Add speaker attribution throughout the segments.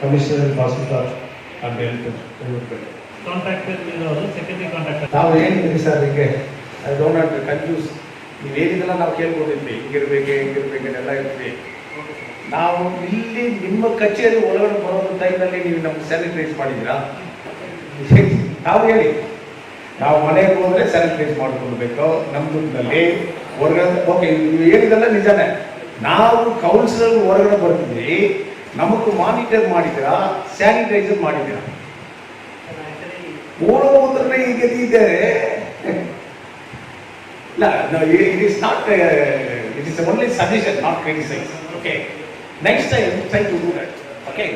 Speaker 1: Commissioner Hospital and Health.
Speaker 2: Contacted with the secondary contact.
Speaker 1: ನಾವು ಏನಿದೆ sir ಹೀಗೆ I don't not confuse. ನೀವು ಏನಿದೆಲ್ಲ ನಾವು ಕೇಳ್ಕೊಂಡಿದ್ವಿ, ಹಿಂಗಿರ್ಬೇಕೆಲ್ಲ ಇರ್ತೀವಿ. ನಾವು ಇಲ್ಲಿ ನಿಮ್ಮ ಕಚೇರಿ ಒಳಗಡೆ ಬರೋದು ಟೈಮಲ್ಲಿ ನೀವು ನಮ್ಗೆ ಸ್ಯಾನಿಟೈಸ್ ಮಾಡಿದ್ದೀರಾ? ನಾವು ಹೇಳಿ, ನಾವು ಮನೆಗೆ ಹೋದರೆ ಸ್ಯಾನಿಟೈಸ್ ಮಾಡ್ಕೊಳ್ಬೇಕು ನಮ್ಮ ದುಡ್ಡಿನಲ್ಲಿ. ಹೊರಗಡೆ ಓಕೆ, ನೀವು ಹೇಳಿದೆಲ್ಲ ನಿಜನೇ. ನಾವು ಕೌನ್ಸಿಲರ್ ಹೊರಗಡೆ ಬರ್ತೀವಿ, ನಮಗೂ ಮಾನಿಟರ್ ಮಾಡಿದ್ದೀರಾ, ಸ್ಯಾನಿಟೈಸರ್ ಮಾಡಿದ್ದೀರಾ? ಮೂಲಭೂತರೇ ಈಗ ಇದ್ದಾರೆ. ಇಲ್ಲ, it is not, it is only suggestion, not criticize. Okay, next time try to do that. Okay,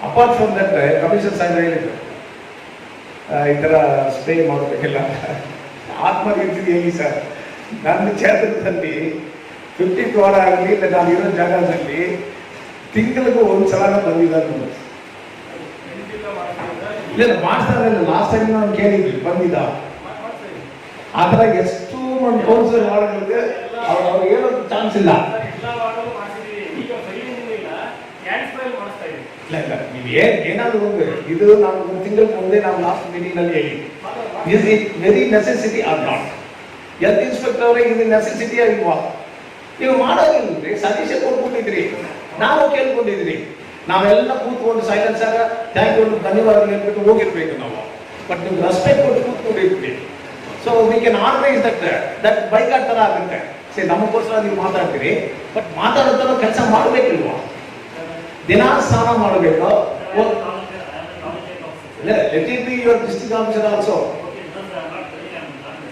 Speaker 1: apart from that, commission Saheb ಹೇಳಿದ್ರು ಈ ಥರ ಸ್ಪ್ರೇ ಮಾಡಬೇಕಿಲ್ಲ. ಆತ್ಮನಿರ್ಭರ ಹೇಳಿ ಸರ್, ನನ್ನ ಕ್ಷೇತ್ರದಲ್ಲಿ 50 ವಾರ ಆಗಲಿ ಇಲ್ಲ ನಾನು ಇರೋ ಜಾಗದಲ್ಲಿ ತಿಂಗಳಿಗೂ ಒಂದು ಸಲ ಬಂದಿದ್ದಾರೆ ನೋಡಿ. ಇಲ್ಲ ಮಾಡ್ತಾರೆ, ಲಾಸ್ಟ್ ಟೈಮ್ ನಾವು ಕೇಳಿದ್ವಿ ಬಂದಿದ್ದ. ಆ ಥರ ಎಷ್ಟು ಒಂದು ಕೌನ್ಸಿಲರ್ ವಾರ್ಡ್ಗಳಿಗೆ ಅವ್ರು ಹೇಳೋದು ಚಾನ್ಸ್ ಇಲ್ಲ. ಇಲ್ಲ ಇಲ್ಲ, ನೀವು ಏನಾದರೂ ಒಂದು ಇದು ನಾವು ಒಂದು ತಿಂಗಳ ಮುಂದೆ ನಾವು ಲಾಸ್ಟ್ ಮೀಟಿಂಗ್ನಲ್ಲಿ ಹೇಳಿ, is it very necessity or not? Health inspector ಅವರೇ ಇದು ನೆಸೆಸಿಟಿ ಆಗಿಲ್ವಾ? ನೀವು ಮಾಡೋದಿಲ್ಲ, ಸಜೆಷನ್ ಕೊಟ್ಕೊಂಡಿದ್ರಿ, ನಾವು ಕೇಳ್ಕೊಂಡಿದ್ರಿ, ನಾವೆಲ್ಲ ಕೂತ್ಕೊಂಡು ಸೈಲೆನ್ಸ್ ಆಗ ಥ್ಯಾಂಕ್ ಯು ಧನ್ಯವಾದ ಹೇಳ್ಬಿಟ್ಟು ಹೋಗಿರ್ಬೇಕು ನಾವು. ಬಟ್ ನೀವು ರೆಸ್ಪೆಕ್ಟ್ ಕೊಟ್ಟು ಕೂತ್ಕೊಂಡಿರ್ತೀವಿ. So we can organise that boycott ಥರ ಆಗುತ್ತೆ. ಸರಿ, ನಮಗೋಸ್ಕರ ನೀವು ಮಾತಾಡ್ತೀರಿ, ಬಟ್ ಮಾತಾಡೋ ಥರ ಕೆಲಸ ಮಾಡಬೇಕಿಲ್ವಾ? ದಿನ ಸ್ನಾನ ಮಾಡಬೇಕು. Let it be your district officer also.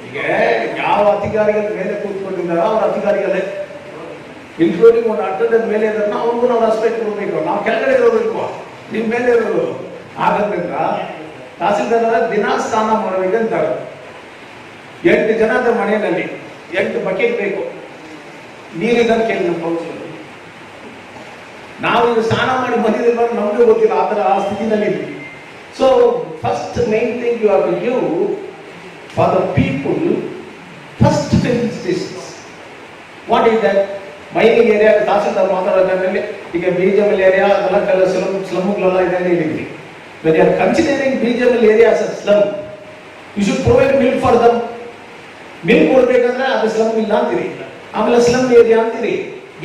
Speaker 1: ಈಗ ಯಾವ ಅಧಿಕಾರಿಗಳ ಮೇಲೆ ಕೂತ್ಕೊಂಡಿದ್ದಾರೋ ಅವ್ರ ಅಧಿಕಾರಿಗಳೇ, ಇನ್ಕ್ಲೂಡಿಂಗ್ ಒಂದು ಅಟೆಂಡರ್ ಮೇಲೆ ಇರೋದನ್ನ ಅವ್ರಿಗೂ ನಾವು ರೆಸ್ಪೆಕ್ಟ್ ಕೊಡಬೇಕು. ನಾವು ಕೆಳಗಡೆ ಇರೋದಿಲ್ವ, ನಿಮ್ಮ ಮೇಲೆ ಇರೋದು. ಆದ್ದರಿಂದ ತಹಸೀಲ್ದಾರ್ ದಿನ ಸ್ನಾನ ಮಾಡಬೇಕಂತಾರೆ. 8 ಜನದ ಮನೆಯಲ್ಲಿ 8 ಬಕೆಟ್ ಬೇಕು ನೀರಿದ್ದನ್ನು ಕೇಳಿ ನಮ್ಮ ಕೌನ್ಸಿಲರ್. ನಾವು ಇದು ಸ್ನಾನ ಮಾಡಿ ಬಂದಿದ್ದಿಲ್ಲ, ನಮಗೆ ಗೊತ್ತಿಲ್ಲ, ಆ ಥರ ಆ ಸ್ಥಿತಿನಲ್ಲಿ ಇದ್ವಿ. So first main thing you have to give for the people first filling stations. What is that? Mining area tahsildar ಮಾತಾಡೋ ಟೈಮಲ್ಲಿ ಈಗ BGML ಏರಿಯಾ ಅದೆಲ್ಲ ಕೆಲ ಸ್ಲಮ್ಗಳೆಲ್ಲ ಇದೆ ಅಂತ ಹೇಳಿದ್ವಿ. When you are considering BGML area as a slum, you should provide milk for them. Milk ಕೊಡ್ಬೇಕಂದ್ರೆ ಅದು ಸ್ಲಮ್ ಇಲ್ಲ ಅಂತೀರಿ, ಆಮೇಲೆ ಸ್ಲಮ್ ಏರಿಯಾ ಅಂತೀರಿ.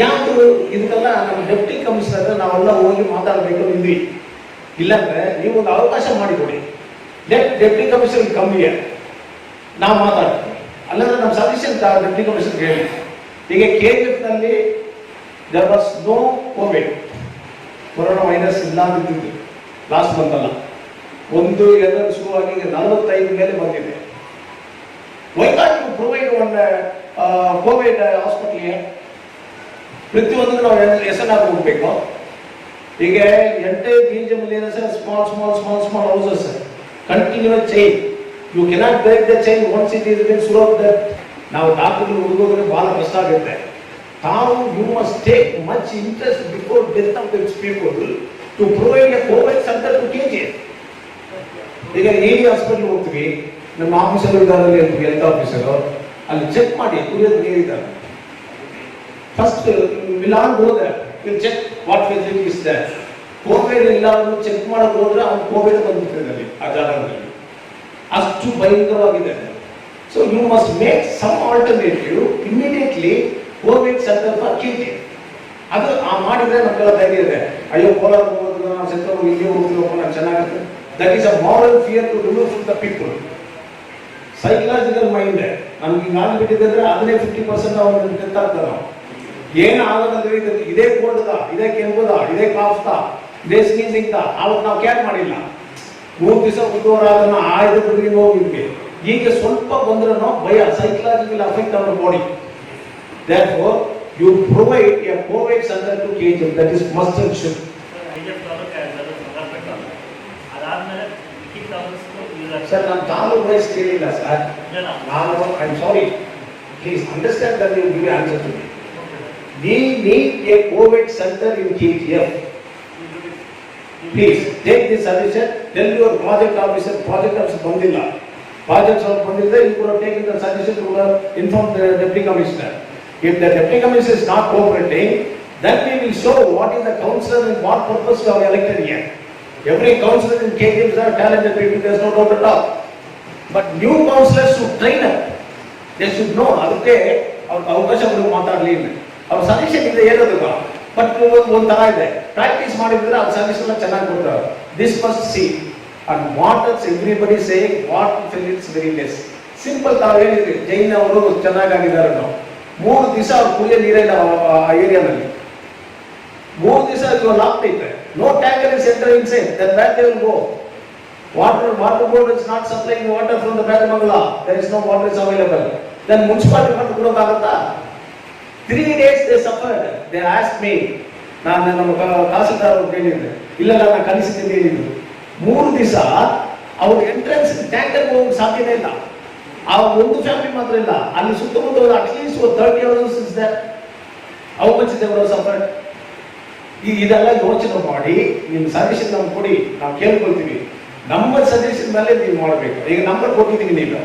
Speaker 1: ಯಾವುದು ಇದಕ್ಕೆಲ್ಲ ನಮ್ಮ ಡೆಪ್ಟಿ ಕಮಿಷನರ್ ನಾವೆಲ್ಲ ಹೋಗಿ ಮಾತಾಡಬೇಕು ನಿಂದ್ವಿ. ಇಲ್ಲಾಂದ್ರೆ ನೀವು ಒಂದು ಅವಕಾಶ ಮಾಡಿಕೊಡಿ, ಡೆಪ್ಟಿ ಕಮಿಷನರ್ ಕಮ್ಮಿ ನಾವು ಮಾತಾಡ್ತೀವಿ. ಅಲ್ಲಾಂದ್ರೆ ನಮ್ಮ ಸಜೆಷನ್ ಡೆಪ್ಟಿ ಕಮಿಷನರ್ ಹೇಳಿ. ಈಗ KGF ನಲ್ಲಿ there was no Covid, corona virus ಇಲ್ಲ ಅಂತಿದ್ದು ಲಾಸ್ಟ್ ಮಂತ್ ಅಲ್ಲ, 1-2 ಶುರುವಾಗಿ 45 ಮೇಲೆ ಬಂದಿದೆ. Why can't you provide one Covid hospital? ಪ್ರತಿಯೊಂದು ನಾವು ಹೆಸರಾಗಿ ಹೋಗ್ಬೇಕು. ಈಗ 8 BGML small houses continues chain. You cannot break the chain once it is been slow that. ನಾವು ಡಾಕ್ಟರ್ಗಳು ಹುಡುಗೋದ್ರೆ ಬಹಳ ಕಷ್ಟ ಆಗುತ್ತೆ. ತಾವು you must take much interest before death of this people to provide a Covid centre to KGF. ಈಗ ED hospital ಹೋಗ್ತೀವಿ, ನಮ್ಮ ಆಫೀಸರ್ ಇದ್ದಾರಲ್ಲಿ ಹೆಲ್ತ್ ಆಫೀಸರು ಅಲ್ಲಿ ಚೆಕ್ ಮಾಡಿ ಕುಡಿಯೋದು ನೀರಿದ್ದಾರೆ. First we'll all go there, we'll check what facility is there. COVID ಇಲ್ಲ ಅನ್ನೋ check ಮಾಡೋಕೆ ಹೋದ್ರೆ ಅವ್ನು ಕೋವಿಡ್ ಬಂದ್ಬಿಟ್ಟಿದೆ ಅಲ್ಲಿ ಆ ಜಾಗದಲ್ಲಿ, ಅಷ್ಟು ಭಯಂಕರವಾಗಿದೆ. So you must make some alternative immediately COVID center for KGF. ಅದು ಮಾಡಿದ್ರೆ ನಮಗೆಲ್ಲ ಧೈರ್ಯ ಇದೆ. ಅಯ್ಯೋ ಕೋಲಾರ ಹೋಗೋದು ನಾವು ಸೆಂಟರ್ ಇಲ್ಲಿ ಹೋಗ್ತೀವಪ್ಪ ನಾವು ಚೆನ್ನಾಗುತ್ತೆ. That is a moral fear to remove from the people. Psychological mind ನಮ್ಗೆ ಹಿಂಗೆ ಆಗಿಬಿಟ್ಟಿದ್ರೆ ಅದನ್ನೇ 50% ಅವ್ರನ್ನ ಡೆತ್ತಾಗ್ತಾರೆ. ನಾವು ಏನು ಆಗೋದಂದ್ರೆ ಇದೇ ಕೋಲ್ಡ್ದ, ಇದೇ ಕೆಂಪುದ, ಇದೇ ಕಾಫ್ದ, ಇದೇ ಸ್ನೀಸಿಂಗ್ದ, ಅವತ್ತು ನಾವು ಕೇರ್ ಮಾಡಿಲ್ಲ. 3 ದಿವಸ ಬುಧವಾರ ಅದನ್ನು ಆಯ್ದು ಬಿಡ್ರಿ ಹೋಗಿದ್ವಿ. ಈಗ ಸ್ವಲ್ಪ ಬಂದ್ರೂ ಭಯ, psychological affect our body. Therefore, you provide a COVID center to KGF. That is must and should. Sir, ನಾನು ತಾಲೂಕು ವೈಸ್ ಕೇಳಿಲ್ಲ ಸರ್. ನಾನು I am sorry, please understand that you give answer to me. We need a COVID center in KGF. Please take this suggestion. Tell your project officer ಬಂದಿಲ್ಲ. Projects are ಬಂದಿಲ್ಲ. You could have taken the suggestion to inform the deputy commissioner. If the deputy commissioner is not cooperating, Then we will show what is the councillor and what purpose we have elected here. Every councillor in KGMs are talented people, there is no doubt at all. But new councillors should train up. They should know. ಅದಕ್ಕೆ ಅವ್ರ ಅವಕಾಶ ಮಾತಾಡಲಿ ಅವ್ರ suggestion ಇದೆ ಹೇಳೋದು. But ಒಂಥರ ಇದೆ, practice ಮಾಡಿದ್ರೆ ಅವ್ರ ಸಜೆಷನ್ ಚೆನ್ನಾಗಿ ಕೊಡ್ತಾರೆ. This must C and what is everybody saying what feels very less. Simple ತಾವು ಹೇಳಿದ್ರಿ ಜೈನ್ ಅವರು ಚೆನ್ನಾಗಿದ್ದಾರೆ. ನಾವು 3 ದಿವಸ ಅವ್ರು ಕುಡಿಯೋ ನೀರಿಲ್ಲ ಆ ಏರಿಯಾದಲ್ಲಿ. 3 ದಿವಸ ಇದು ಲಾಕ್ ಐತೆ. No tanker is enter inside. Then where they will go? Water board is not supplying water from the Bagamangala. There is no water is available. Then municipality fund ಕೊಡೋಕ್ಕಾಗುತ್ತಾ? 3 days they suffered. They asked me. ನಾನು ನಮ್ಮ ತಹಸೀಲ್ದಾರ್ ಅವ್ರು ಹೇಳಿದ್ದೆ, ಇಲ್ಲ ನಾನು ಕಲಿಸಿದ್ದೀನಿ ಹೇಳಿದ್ರು. 3 ದಿವಸ ಅವ್ರ entrance tanker ಹೋಗಕ್ಕೆ ಸಾಧ್ಯನೇ ಇಲ್ಲ. ಆ ಒಂದು ಫ್ಯಾಮಿಲಿ ಮಾತ್ರ ಇಲ್ಲ, ಅಲ್ಲಿ ಸುತ್ತಮುತ್ತ at least 30 houses is there. How much they were suffered? ಇದೆಲ್ಲ ಯೋಚನೆ ಮಾಡಿ ನಿಮ್ಮ ಸಜೆಷನ್ ನಮ್ಗೆ ಕೊಡಿ, ನಾವು ಕೇಳ್ಕೊಳ್ತೀವಿ. ನಮ್ಮ ಸಜೆಷನ್ ಮೇಲೆ ನೀವು ಮಾಡಬೇಕು. ಈಗ ನಂಬರ್ ಕೊಟ್ಟಿದ್ದೀವಿ, ನೀವು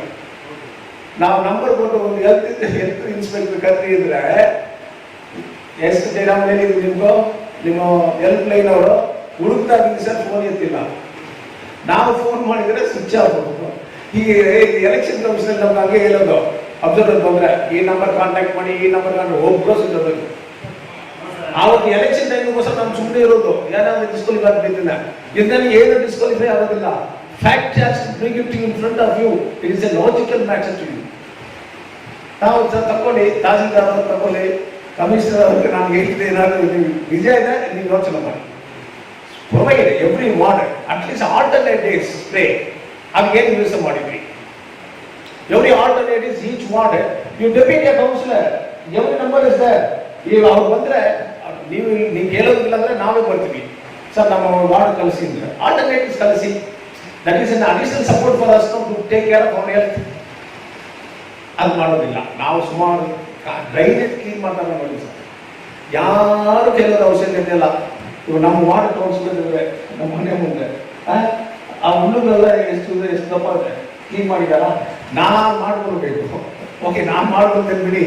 Speaker 1: ನಾವು ನಂಬರ್ ಕೊಟ್ಟು ಒಂದು ಹೆಲ್ತ್ ಇನ್ಸ್ಪೆಕ್ಟರ್ ಕರ್ತಿ ಇದ್ರೆ ಎಷ್ಟು ಜೈರಾಮ್ ಹೇಳಿದ್ರು ನಿಮ್ಗೂ, ನಿಮ್ಮ ಹೆಲ್ಪ್ ಲೈನ್ ಅವರು ಹುಡುಕ್ತಾ ಇದ್ದೀನಿ ಸರ್, ಫೋನ್ ಎತ್ತಿಲ್ಲ. ನಾವು ಫೋನ್ ಮಾಡಿದ್ರೆ ಸ್ವಿಚ್ ಆಫ್. ಈಗ ಎಲೆಕ್ಷನ್ ಕಮಿಷನ್ ನಮ್ಗೆ ಹಂಗೆ ಹೇಳೋದು, ಅಬ್ಸರ್ವರ್ ಬಂದ್ರೆ ಈ ನಂಬರ್ ಕಾಂಟ್ಯಾಕ್ಟ್ ಮಾಡಿ, ಈ ನಂಬರ್ ಒಬ್ಬರು ಸಿಗೋದು. ಆವತ್ತು ಎಲೆಕ್ಷನ್ ಟೈಮ್ಗೋಸ್ಕರ ನಾವು ಸುಮ್ಮನೆ ಇರೋದು. ಏನಾದ್ರು ಡಿಸ್ಕ್ವಾಲಿಫೈ ಆಗ್ತಿಲ್ಲ, ಇದರಲ್ಲಿ ಏನು ಡಿಸ್ಕ್ವಾಲಿಫೈ ಆಗೋದಿಲ್ಲ. Fact has to bring it in front of you. It is a logical matter to you. ನಾವು ತಗೊಳ್ಳಿ, ತಹಸೀಲ್ದಾರ್ ಅವರು ತಗೊಳ್ಳಿ, ಕಮಿಷನರ್ ಅವ್ರಿಗೆ ನಾನು ಹೇಳ್ತಿದ್ದೆ, ಏನಾದರೂ ನಿಜ ಇದೆ ನೀವು ಯೋಚನೆ ಮಾಡಿ. Provide every ward at least alternate days spray. ಅದಕ್ಕೇನು ಯೂಸ್ ಮಾಡಿದ್ವಿ? Every alternate days each ward you depute a councillor. Every number is there. ಈಗ ಅವ್ರು ಬಂದ್ರೆ ನೀವು ಹೇಳೋದಿಲ್ಲ ಅಂದ್ರೆ ನಾವೇ ಬರ್ತೀವಿ, ಸರ್ ನಮ್ಮ ವಾರ್ಡ್ ಕಳಿಸಿ ಅಂದ್ರೆ ಆಲ್ಟರ್ನೇಟಿವ್ಸ್ ಕಳಿಸಿ. That is an additional support for us to take care of our health. ಅದು ಮಾಡೋದಿಲ್ಲ. ನಾವು ಸುಮಾರು ಡ್ರೈನೇಜ್ ಕ್ಲೀನ್ ಮಾಡ್ತಾರೆ ನೋಡಿ ಸರ್, ಯಾರು ಕೇಳೋದು ಅವಶ್ಯಕತೆ ಇಲ್ಲ. ಇವಾಗ ನಮ್ಮ ವಾರ್ಡ್ ಕೌನ್ಸಿಲರ್ ಇದ್ರೆ ನಮ್ಮ ಮನೆ ಮುಂದೆ ಆ ಹುಲ್ಲುಗಳೆಲ್ಲ ಎಷ್ಟು ದಪ್ಪ ಕ್ಲೀನ್ ಮಾಡಿದಾರ, ನಾನು ಮಾಡ್ಕೊಳ್ಬೇಕು. ಓಕೆ, ನಾನು ಮಾಡ್ಕೊಳ್ತೇನೆ ಬಿಡಿ.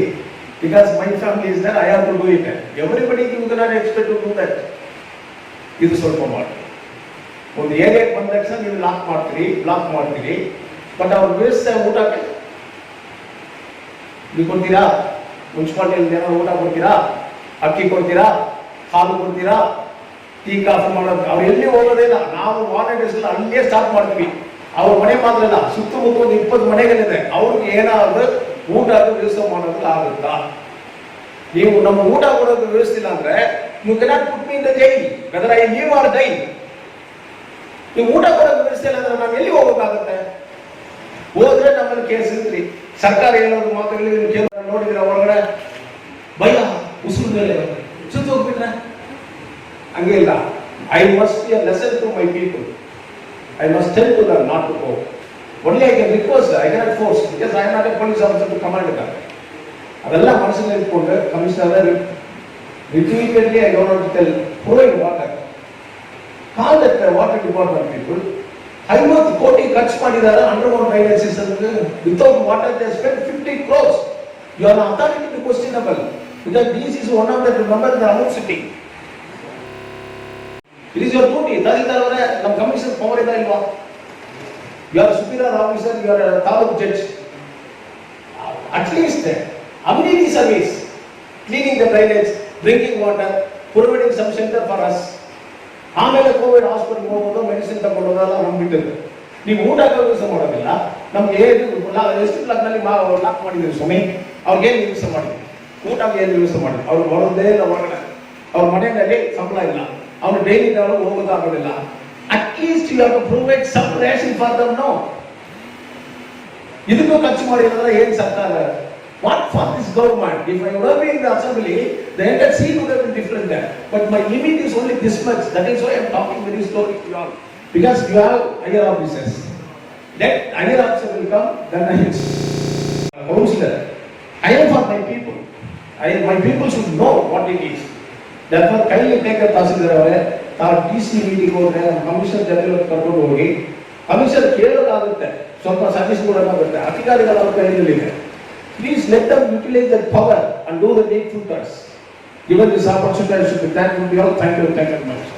Speaker 1: Because my family is there, I have to do it. Everybody you cannot expect to do that. ಇದು ಸ್ವಲ್ಪ ಮಾಡಿ. ಒಂದು ಏರಿಯಾಗೆ ಬಂದ ತಕ್ಷಣ ನೀವು ಬ್ಲಾಕ್ ಮಾಡ್ತೀರಿ. ಬಟ್ ಅವ್ರ ವ್ಯವಸ್ಥೆ ಊಟಕ್ಕೆ ನೀವು ಕೊಡ್ತೀರಾ? ಮುನ್ಸಿಪಾಲಿಟಿಯಲ್ಲಿ ಏನಾದ್ರು ಊಟ ಕೊಡ್ತೀರಾ? ಅಕ್ಕಿ ಕೊಡ್ತೀರಾ? ಹಾಲು ಕೊಡ್ತೀರಾ? ಟೀ ಕಾಫಿ ಮಾಡೋದು ಅವ್ರು ಎಲ್ಲಿ ಹೋಗೋದೇ ಇಲ್ಲ. ನಾವು ವಾಲಂಟಿಯರ್ಸ್ ಎಲ್ಲ ಅಲ್ಲೇ ಸ್ಟಾರ್ಟ್ ಮಾಡ್ತೀವಿ. ಅವ್ರ ಮನೆ ಮಾತ್ರ ಇಲ್ಲ, ಸುತ್ತಮುತ್ತ ಒಂದು 20 ಮನೆಗಳಿದೆ. ಅವ್ರಿಗೆ ಏನಾದ್ರು ಊಟ ವ್ಯವಸ್ಥೆ ಮಾಡೋದಕ್ಕೆ ಆಗುತ್ತಾ? ನೀವು ನಮ್ಮ ಊಟ ಕೊಡೋದು ವ್ಯವಸ್ಥೆ ಇಲ್ಲ ಅಂದ್ರೆ you cannot put me in the jail whether I live or die. ನೀವು ಊಟ ಕೊಡೋದು ವ್ಯವಸ್ಥೆ ಇಲ್ಲ ಅಂದ್ರೆ ನಾವು ಎಲ್ಲಿ ಹೋಗೋಕ್ಕಾಗುತ್ತೆ? ಹೋದ್ರೆ ನಮ್ಮಲ್ಲಿ ಕೇಸ್ ಇರ್ತೀರಿ. ಸರ್ಕಾರ ಹೇಳೋದು ಮಾತುಗಳಿಗೆ ಕೇಳ ನೋಡಿದ್ರೆ ಒಳಗಡೆ ಭಯ, ಉಸಿರು ಮೇಲೆ ಸುತ್ತ ಹೋಗ್ಬಿಟ್ರೆ ಹಂಗೆ ಇಲ್ಲ. I must be a lesson to my people. I must tell to them not to go. Only I can request, I cannot force, because I am not a police officer to command them. ಅದೆಲ್ಲ ಮನಸ್ಸಿನಲ್ಲಿ ಇಟ್ಕೊಂಡು commissioner repeatedly I don't want to tell, provide water. Call that water department people. 50 ಕೋಟಿ ಖರ್ಚು ಮಾಡಿದ್ದಾರೆ underground drainage system. Without water they spend 50 crores. You are authority to questionable, because this is one of the number in the Amur city. It is your duty. Tahsildar ಅವರೇ, ನಮ್ಮ commission power ಇದೆ ಇಲ್ವಾ? You are superior officer, you are taluk judge. At least amenity service, cleaning the drainage, drinking water, providing some shelter for us. ಆಮೇಲೆ COVID hospital ಹೋಗೋದು, medicine ತಗೊಳ್ಳೋದೆಲ್ಲ ನಮ್ಗೆ ಬಿಟ್ಟಿದ್ದು. ನೀವು ಊಟ ವ್ಯವಸ್ಥೆ ಮಾಡೋದಿಲ್ಲ. ನಮ್ಗೆ ಎಷ್ಟು ಬ್ಲಾಕ್ನಲ್ಲಿ ಲಾಕ್ ಮಾಡಿದ್ದೀವಿ ಸ್ವಾಮಿ. ಅವ್ರಿಗೇನು ವ್ಯವಸ್ಥೆ ಮಾಡಿದ್ವಿ? ಊಟಕ್ಕೆ ಏನು ವ್ಯವಸ್ಥೆ ಮಾಡಿದ್ವಿ? ಅವ್ರು ಬರೋದೇ ಇಲ್ಲ ಹೊರಗಡೆ. ಅವ್ರ ಮನೆಯಲ್ಲಿ ಸಂಬಳ ಇಲ್ಲ, ಅವನು ಡೈಲಿ ಹೋಗೋದಾಗೋದಿಲ್ಲ. At least you have to provide some ration for them. No, ಇದಕ್ಕೂ ಖರ್ಚು ಮಾಡಿದ್ರೆ ಏನ್ ಸರ್ಕಾರ? What for this government? If I would have been in the assembly, the entire scene would have been different there. But my limit is only this much. That is why I am talking very slowly to you all, because you have higher officers. Let higher officer will come, then I will councillor. I am for my people. My people should know what it is. Therefore, kindly take a tahsildar ಅವರೇ, ತಾವು DC meeting ಹೋದ್ರೆ commissioner ಜೊತೆ ಕರ್ಕೊಂಡು ಹೋಗಿ, commissioner ಕೇಳೋದಾಗುತ್ತೆ, ಸ್ವಲ್ಪ suggestion ಕೊಡೋದಾಗುತ್ತೆ, ಅಧಿಕಾರಿಗಳ ಅವ್ರ ಕೈಯಲ್ಲಿದೆ. Please let them utilize that power and do the needful tasks. given this opportunity, I should be thankful to you all. Thank you very much.